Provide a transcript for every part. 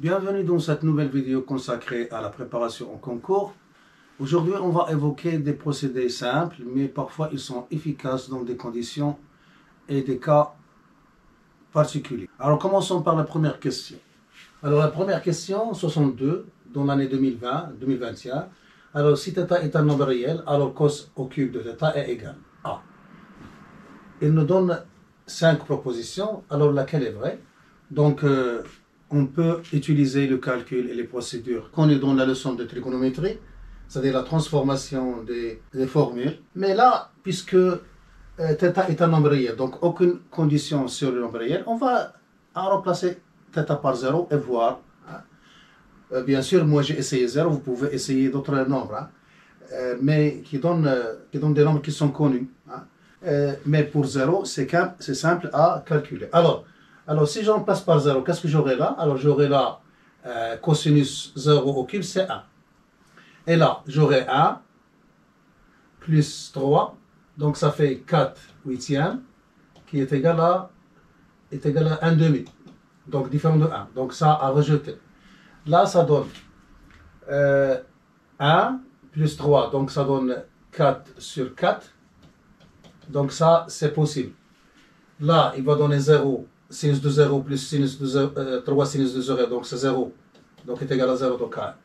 Bienvenue dans cette nouvelle vidéo consacrée à la préparation au concours. Aujourd'hui, on va évoquer des procédés simples, mais parfois ils sont efficaces dans des conditions et des cas particuliers. Alors commençons par la première question. Alors la première question, 62, dans l'année 2020-2021. Alors si θ est un nombre réel, alors cos au cube de θ est égal à. Il nous donne 5 propositions, alors laquelle est vraie? Donc on peut utiliser le calcul et les procédures qu'on est dans la leçon de trigonométrie, c'est-à-dire la transformation des formules. Mais là, puisque θ est un nombre réel, donc aucune condition sur le nombre réel, on va remplacer θ par 0 et voir. Bien sûr, moi j'ai essayé 0, vous pouvez essayer d'autres nombres, mais qui donnent des nombres qui sont connus. Mais pour 0, c'est simple à calculer. Alors, si je remplace par 0, qu'est-ce que j'aurai là? Alors, j'aurai là cosinus 0 au cube, c'est 1. Et là, j'aurai 1 plus 3, donc ça fait 4 huitièmes, qui est égal à 1 demi. Donc, différent de 1. Donc, ça à rejeter. Là, ça donne 1 plus 3, donc ça donne 4 sur 4. Donc, ça, c'est possible. Là, il va donner 0. Sinus de 0 plus sinus de 0, 3 sinus de 0, donc c'est 0, donc est égal à 0, donc à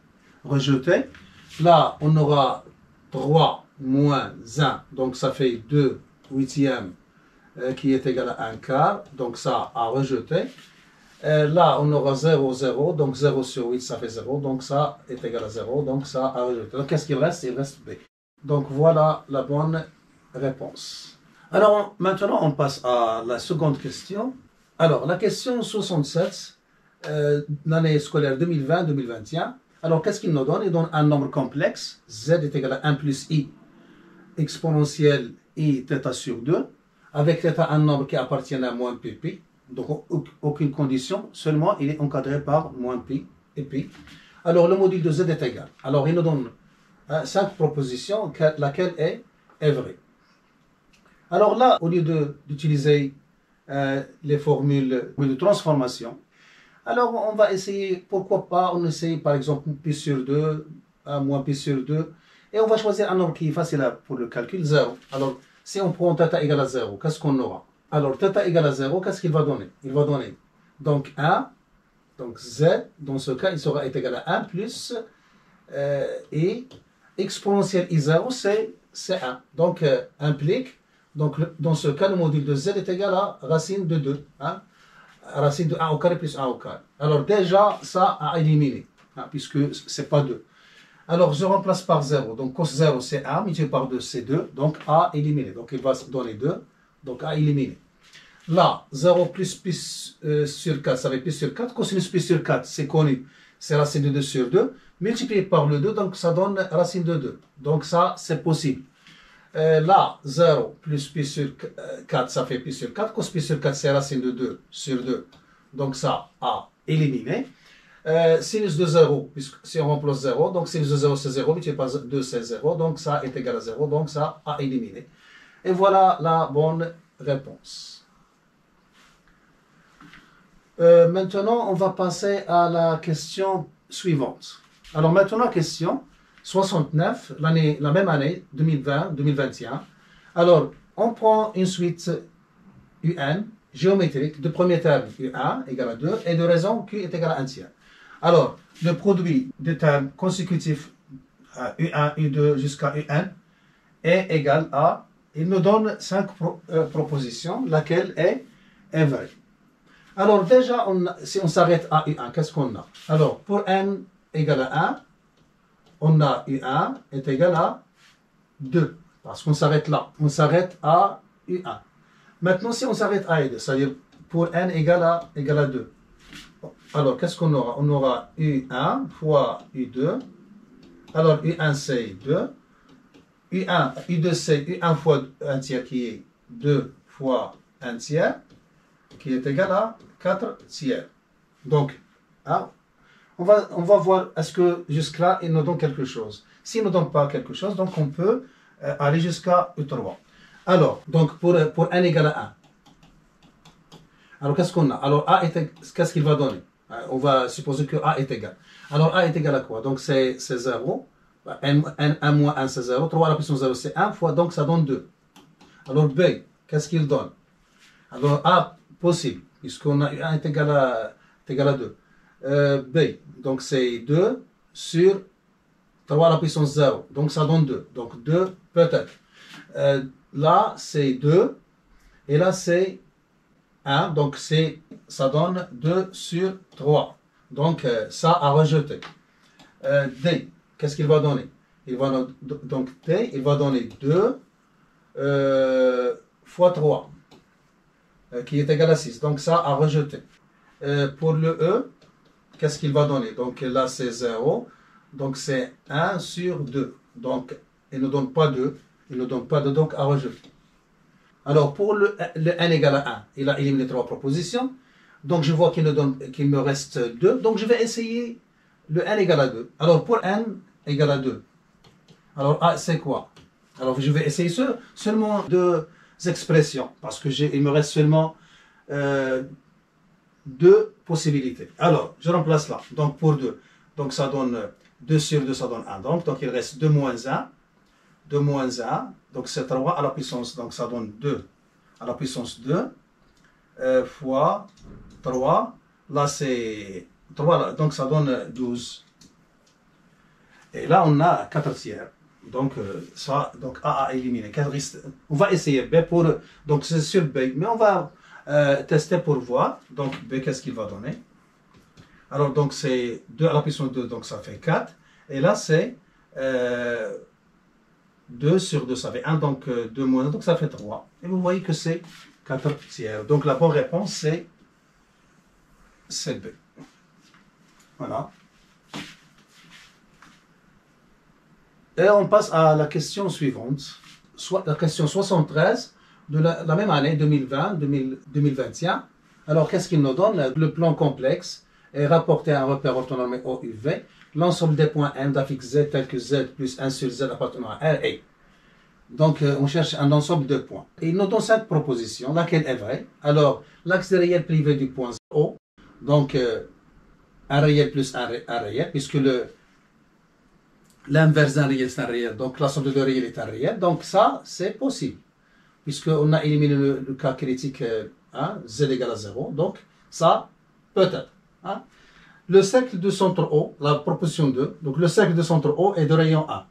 rejeté. Là, on aura 3 moins 1, donc ça fait 2 huitièmes qui est égal à 1 quart, donc ça à rejeter. Là, on aura 0, 0, donc 0 sur 8, ça fait 0, donc ça est égal à 0, donc ça à rejeter. Donc qu'est-ce qu'il reste? Il reste B. Donc voilà la bonne réponse. Alors maintenant, on passe à la seconde question. Alors, la question 67, l'année scolaire 2020-2021. Alors, qu'est-ce qu'il nous donne? Il donne un nombre complexe, z est égal à 1 plus i exponentielle i θ sur 2, avec θ un nombre qui appartient à moins pi. Donc, aucune condition, seulement il est encadré par moins pi et pi. Alors, le module de z est égal. Alors, il nous donne 5 propositions, laquelle est vraie. Alors là, au lieu d'utiliser les formules de transformation, alors on va essayer, pourquoi pas, on essaye par exemple pi sur 2, moins pi sur 2, et on va choisir un nombre qui est facile pour le calcul, 0. Alors, si on prend θ égale à 0, qu'est-ce qu'on aura? Alors, θ égale à 0, qu'est-ce qu'il va donner? Il va donner donc 1, donc z, dans ce cas, il sera égal à 1 plus, et exponentielle i0, c'est 1. Donc, implique. Donc, dans ce cas, le module de z est égal à racine de 2. Racine de 1 au carré plus 1 au carré. Alors, déjà, ça à éliminer, puisque ce n'est pas 2. Alors, je remplace par 0. Donc, cos 0, c'est 1, multiplié par 2, c'est 2. Donc, à éliminer. Donc, il va donner 2. Donc, à éliminer. Là, 0 plus pi sur 4, ça fait pi sur 4. Cosinus pi sur 4, c'est connu. C'est racine de 2 sur 2. Multiplié par le 2, donc ça donne racine de 2. Donc, ça, c'est possible. Là, 0 plus pi sur 4, ça fait pi sur 4. Cos pi sur 4, c'est racine de 2 sur 2. Donc ça, à éliminer. Sinus de 0, puisque si on remplace 0, donc sinus de 0, c'est 0, multiplié par 2, c'est 0. Donc ça est égal à 0, donc ça, à éliminer. Et voilà la bonne réponse. Maintenant, on va passer à la question suivante. Alors maintenant, question 69, la même année, 2020-2021. Alors, on prend une suite UN géométrique de premier terme U1 égale à 2 et de raison Q est égal à 1 tiers. Alors, le produit des termes consécutifs U1, U2 jusqu'à UN est égal à, il nous donne 5 propositions, laquelle est vraie. Alors déjà, si on s'arrête à U1, qu'est-ce qu'on a? Alors, pour n égale à 1, on a U1 est égal à 2, parce qu'on s'arrête là. On s'arrête à U1. Maintenant, si on s'arrête à U2, c'est-à-dire pour n égale à 2. Alors, qu'est-ce qu'on aura? On aura U1 fois U2. Alors, U1 c'est 2. U2 c'est U1 fois 1 tiers qui est 2 fois 1 tiers, qui est égal à 4 tiers. Donc, on va voir, est-ce que jusque-là, il nous donne quelque chose. S'il ne nous donne pas quelque chose, donc on peut aller jusqu'à U3. Alors, donc pour n égale à 1. Alors, qu'est-ce qu'on a? Alors, A, qu'est-ce qu'il va donner? On va supposer que A est égal. Alors A est égal à quoi? Donc c'est 0. N moins 1 c'est 0. 3 à la puissance 0 c'est 1 fois, donc ça donne 2. Alors B, qu'est-ce qu'il donne? Alors A, possible, puisqu'on a eu 1 est égal à 2. B, donc c'est 2 sur 3 à la puissance 0. Donc ça donne 2. Donc 2 peut-être. Là c'est 2. Et là c'est 1. Donc ça donne 2 sur 3. Donc ça à rejeter. D, qu'est-ce qu'il va donner? Donc D, il va donner 2 fois 3. Qui est égal à 6. Donc ça à rejeter. Pour le E, qu'est-ce qu'il va donner? Donc là c'est 0. Donc c'est 1 sur 2. Donc il ne donne pas 2. Il ne donne pas 2, donc à rejeter. Alors pour le n égale à 1, il a éliminé 3 propositions. Donc je vois qu'il me reste 2. Donc je vais essayer le n égale à 2. Alors pour n égale à 2. Alors A c'est quoi? Alors je vais essayer seulement 2 expressions. Parce qu'il me reste seulement 2 possibilités. Alors je remplace là. Donc pour 2. Donc ça donne 2 sur 2, ça donne 1. Donc il reste 2 moins 1. 2 moins 1, donc c'est 3 à la puissance, donc ça donne 2 à la puissance 2, fois 3, là c'est 3, donc ça donne 12. Et là on a 4 tiers, donc donc A à éliminer. On va essayer B pour, donc c'est sur B, mais on va tester pour voir, donc B qu'est-ce qu'il va donner. Alors donc c'est 2 à la puissance 2, donc ça fait 4, et là c'est 2 sur 2, ça fait 1, donc 2 moins 1, donc ça fait 3. Et vous voyez que c'est 4 tiers. Donc la bonne réponse, c'est B. Voilà. Et on passe à la question suivante. La question 73 de la même année, 2020-2021. Alors, qu'est-ce qu'il nous donne? Le plan complexe est rapporté à un repère orthonormé OUV. L'ensemble des points M d'affixe Z tel que Z plus 1 sur Z appartenant à R et. Donc, on cherche un ensemble de points. Et il nous donne 5 propositions, laquelle est vraie. Alors, l'axe réel privé du point O, donc un réel plus un réel, puisque l'inverse d'un réel c'est un réel, donc la somme de deux réels est un réel. Donc ça, c'est possible, puisqu'on a éliminé le cas critique Z égale à 0. Donc ça, peut-être. Hein. Le cercle de centre O, la proposition 2, donc le cercle de centre O est de rayon 1.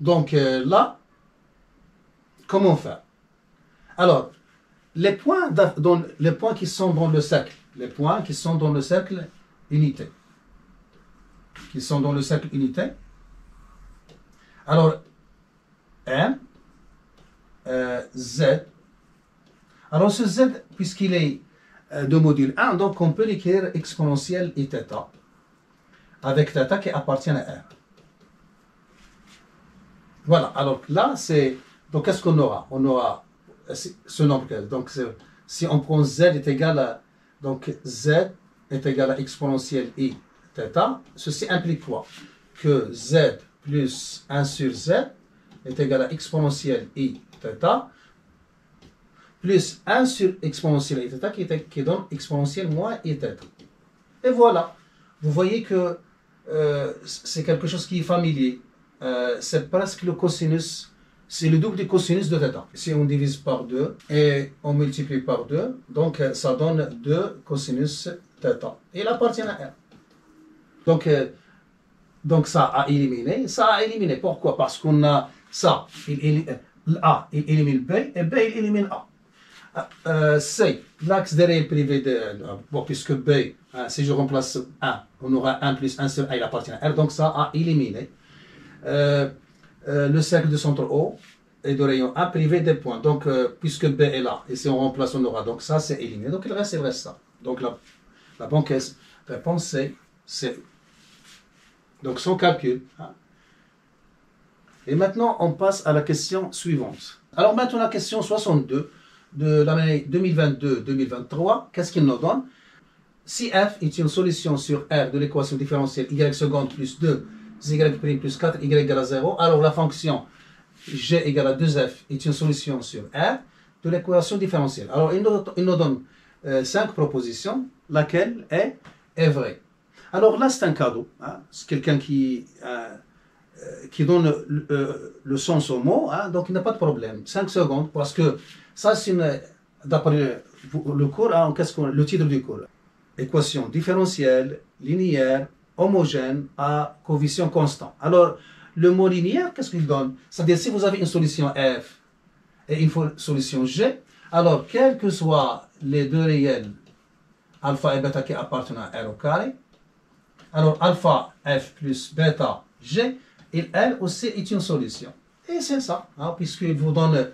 Donc là, comment faire? Alors, les points qui sont dans le cercle, unité, alors, M, Z. Alors, ce Z, puisqu'il est de module 1, donc on peut l'écrire exponentielle I θ, avec θ qui appartient à R. Voilà, alors là, donc qu'est-ce qu'on aura? On aura ce nombre. Donc, si on prend Z est égal à, donc Z est égal à exponentielle I θ, ceci implique quoi? Que Z plus 1 sur Z est égal à exponentielle I θ plus 1 sur exponentielle I θ qui donne exponentielle moins I θ. Et voilà. Vous voyez que c'est quelque chose qui est familier. C'est presque le cosinus, c'est le double du cosinus de θ. Si on divise par 2 et on multiplie par 2, donc ça donne 2 cosinus θ. Et il appartient à R. Donc ça a éliminé. Pourquoi? Parce qu'on a ça, A, il élimine B, et B, il élimine A. C, l'axe des réels privés bon, puisque B, si je remplace 1, on aura 1 plus 1 sur A, il appartient à R, donc ça a éliminé. Le cercle de centre O est de rayon 1 privé des points, donc puisque B est là, et si on remplace, on aura, donc ça c'est éliminé, donc il reste ça. Donc la bonne réponse c'est donc son calcul. Et maintenant, on passe à la question suivante. Alors maintenant, la question 62 de l'année 2022-2023, qu'est-ce qu'il nous donne? Si f est une solution sur R de l'équation différentielle y seconde plus 2, y' plus 4, y égale à 0, alors la fonction g égale à 2f est une solution sur R de l'équation différentielle. Alors, il nous donne 5 propositions, laquelle est est vrai. Alors là, c'est un cadeau. Hein. C'est quelqu'un qui donne le sens au mot, hein, donc il n'y a pas de problème. 5 secondes, parce que ça, c'est d'après le cours, hein, le titre du cours. Équation différentielle, linéaire, homogène à coefficient constant. Alors, le mot linéaire, qu'est-ce qu'il donne? C'est-à-dire, si vous avez une solution f et une solution g, alors, quels que soient les deux réels, alpha et bêta qui appartiennent à R au carré, alors alpha f plus bêta g, elle aussi est une solution. Et c'est ça, hein, puisqu'il vous donne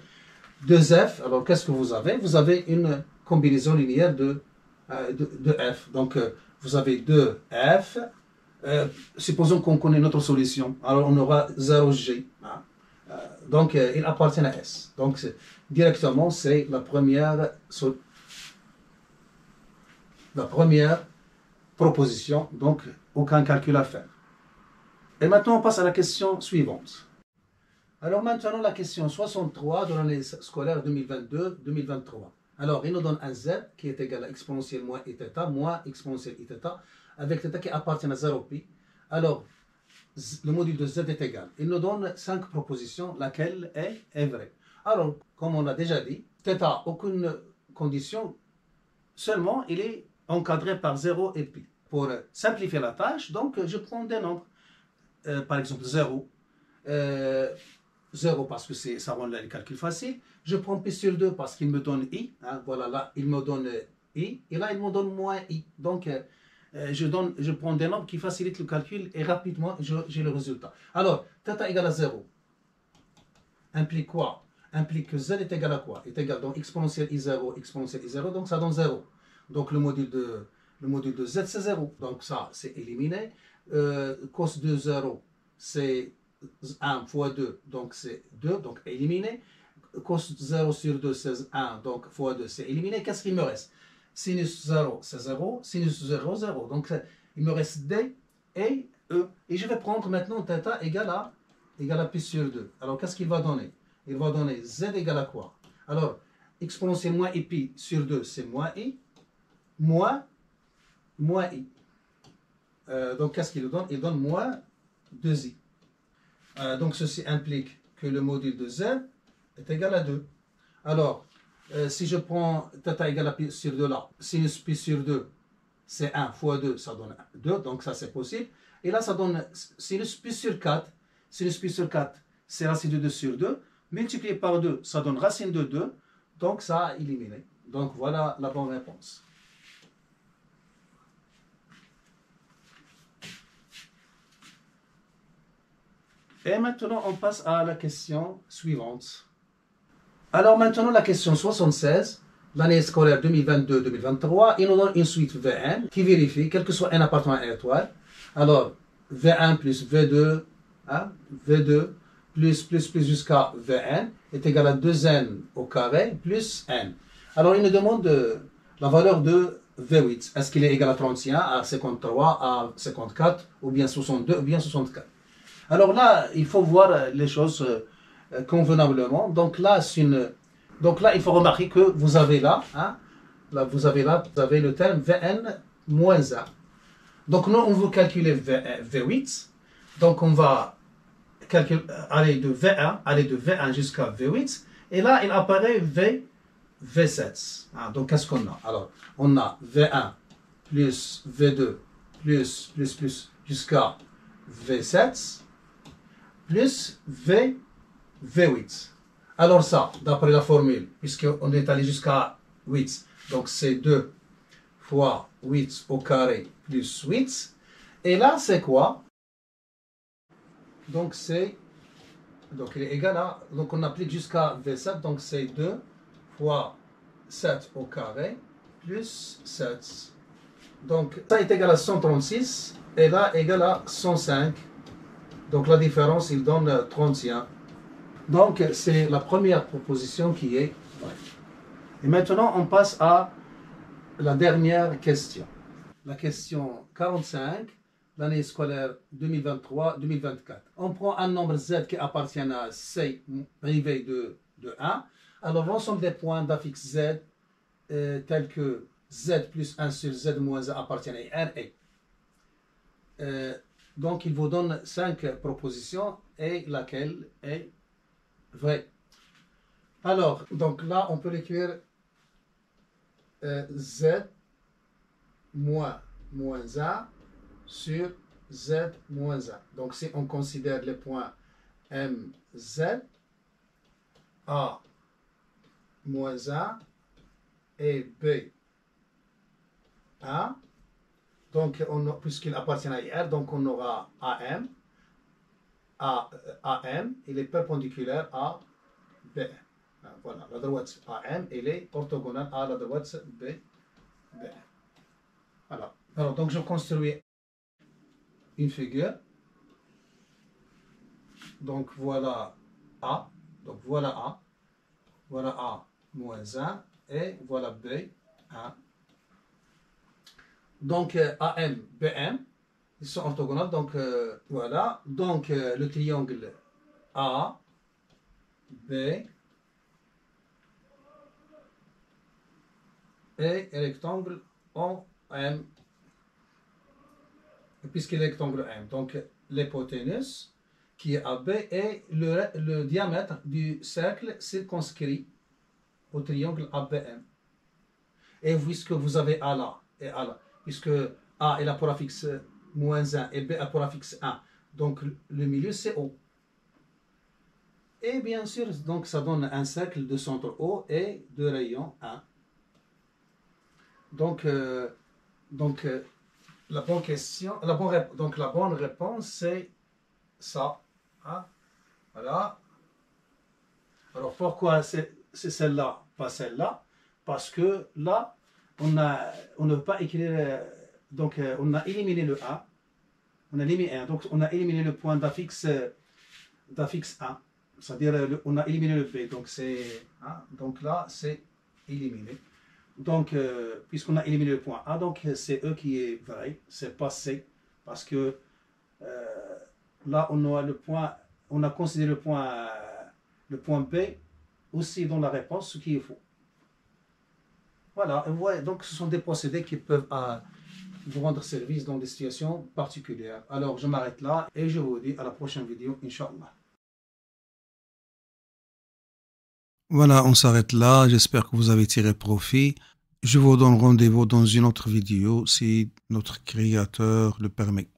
2f, alors qu'est-ce que vous avez? Vous avez une combinaison linéaire de f. Donc, vous avez 2f. Supposons qu'on connaît notre solution. Alors, on aura 0g. Hein. Donc, il appartient à S. Donc, directement, c'est la première proposition. Donc, aucun calcul à faire. Et maintenant, on passe à la question suivante. Alors maintenant, la question 63 de l'année scolaire 2022-2023. Alors, il nous donne un z qui est égal à exponentielle moins iθ, moins exponentielle iθ, avec θ qui appartient à 0π. Alors, le module de z est égal. Il nous donne 5 propositions, laquelle est vraie. Alors, comme on l'a déjà dit, θ, aucune condition, seulement il est encadré par 0 et π. Pour simplifier la tâche, donc je prends des nombres. Par exemple 0, 0 parce que ça rend le calcul facile. Je prends π sur 2 parce qu'il me donne i. Hein, voilà, là, il me donne i. Et là, il me donne moins i. Donc, je prends des nombres qui facilitent le calcul et rapidement, j'ai le résultat. Alors, θ égale à 0 implique quoi? Implique que z est égal à quoi? Est égal donc exponentielle i0, exponentielle i0, donc ça donne 0. Donc, le module de z, c'est 0. Donc, ça, c'est éliminé. Cos de 0, c'est 1 fois 2, donc c'est 2, donc éliminé. Cos 0 sur 2, c'est 1, donc fois 2, c'est éliminé. Qu'est-ce qu'il me reste? Sinus 0, c'est 0, sinus 0, 0. Donc il me reste D et E. Et je vais prendre maintenant θ égale à π sur 2. Alors qu'est-ce qu'il va donner? Il va donner Z égale à quoi? Alors, exponentielle moins i sur 2, c'est moins i, moins i. Donc, qu'est-ce qu'il donne? Il donne moins 2i. Donc, ceci implique que le module de z est égal à 2. Alors, si je prends θ égale à π sur 2 là, sinus π sur 2, c'est 1 fois 2, ça donne 2, donc ça c'est possible. Et là, ça donne sinus π sur 4. Sinus π sur 4, c'est racine de 2 sur 2. Multiplié par 2, ça donne racine de 2. Donc, ça a éliminé. Donc, voilà la bonne réponse. Et maintenant, on passe à la question suivante. Alors maintenant, la question 76, l'année scolaire 2022-2023, il nous donne une suite Vn qui vérifie, quel que soit n appartenant à n étoile. Alors, V1 plus V2, hein, V2 plus jusqu'à Vn est égal à 2n au carré plus n. Alors, il nous demande la valeur de V8. Est-ce qu'il est égal à 31, à 53, à 54, ou bien 62, ou bien 64? Alors là, il faut voir les choses convenablement. Donc là, il faut remarquer que vous avez là, hein, vous avez le terme Vn moins 1. Donc nous, on veut calculer V8. Donc on va aller de V1 jusqu'à V8. Et là, il apparaît V7. Ah, donc qu'est-ce qu'on a? Alors, on a V1 plus V2 plus jusqu'à V7 plus V8. Alors ça, d'après la formule, puisqu'on est allé jusqu'à 8, donc c'est 2 fois 8 au carré plus 8. Et là, c'est quoi? Donc il est égal à, donc on applique jusqu'à V7, donc c'est 2 fois 7 au carré plus 7. Donc ça est égal à 136, et là égal à 105. Donc la différence, il donne 31. Donc c'est la première proposition qui est vraie. Et maintenant, on passe à la dernière question. La question 45, l'année scolaire 2023-2024. On prend un nombre z qui appartient à C privé de 1. Alors l'ensemble des points d'affixe z tels que Z plus 1 sur Z moins 1 appartient à R et. Donc, il vous donne 5 propositions et laquelle est vraie. Alors, donc là, on peut l'écrire Z moins 1 sur Z moins 1. Donc, si on considère les points MZ, A moins 1 et B 1, donc puisqu'il appartient à R, donc on aura AM, AM, il est perpendiculaire à B1. Voilà, la droite AM, elle est orthogonale à la droite B1. Voilà. Alors, donc je construis une figure. Donc voilà A, donc voilà A, voilà A moins 1 et voilà B 1. Donc AM, BM, ils sont orthogonales, donc voilà. Donc le triangle A, B et rectangle OM, puisqu'il est rectangle M. Donc l'hypoténuse qui est AB et le diamètre du cercle circonscrit au triangle ABM. Et puisque vous avez A là et A là, puisque A est la pour affixe moins 1 et B est pour affixe 1, donc le milieu c'est O. Et bien sûr, donc ça donne un cercle de centre O et de rayon 1. Donc la bonne question, la bonne réponse c'est ça. Hein? Voilà. Alors pourquoi c'est celle-là, pas celle-là? Parce que là, on ne veut pas écrire, donc on a éliminé le 1. On a éliminé 1, donc on a éliminé le point d'affixe 1. C'est-à-dire on a éliminé le B. Donc c'est, hein, donc là c'est éliminé. Donc puisqu'on a éliminé le point A, donc c'est E qui est vrai, c'est pas C. Parce que là on a le point, on a considéré le point B aussi dans la réponse, ce qui est faux. Voilà, ouais, donc ce sont des procédés qui peuvent vous rendre service dans des situations particulières. Alors je m'arrête là et je vous dis à la prochaine vidéo, Inch'Allah. Voilà, on s'arrête là. J'espère que vous avez tiré profit. Je vous donne rendez-vous dans une autre vidéo si notre créateur le permet.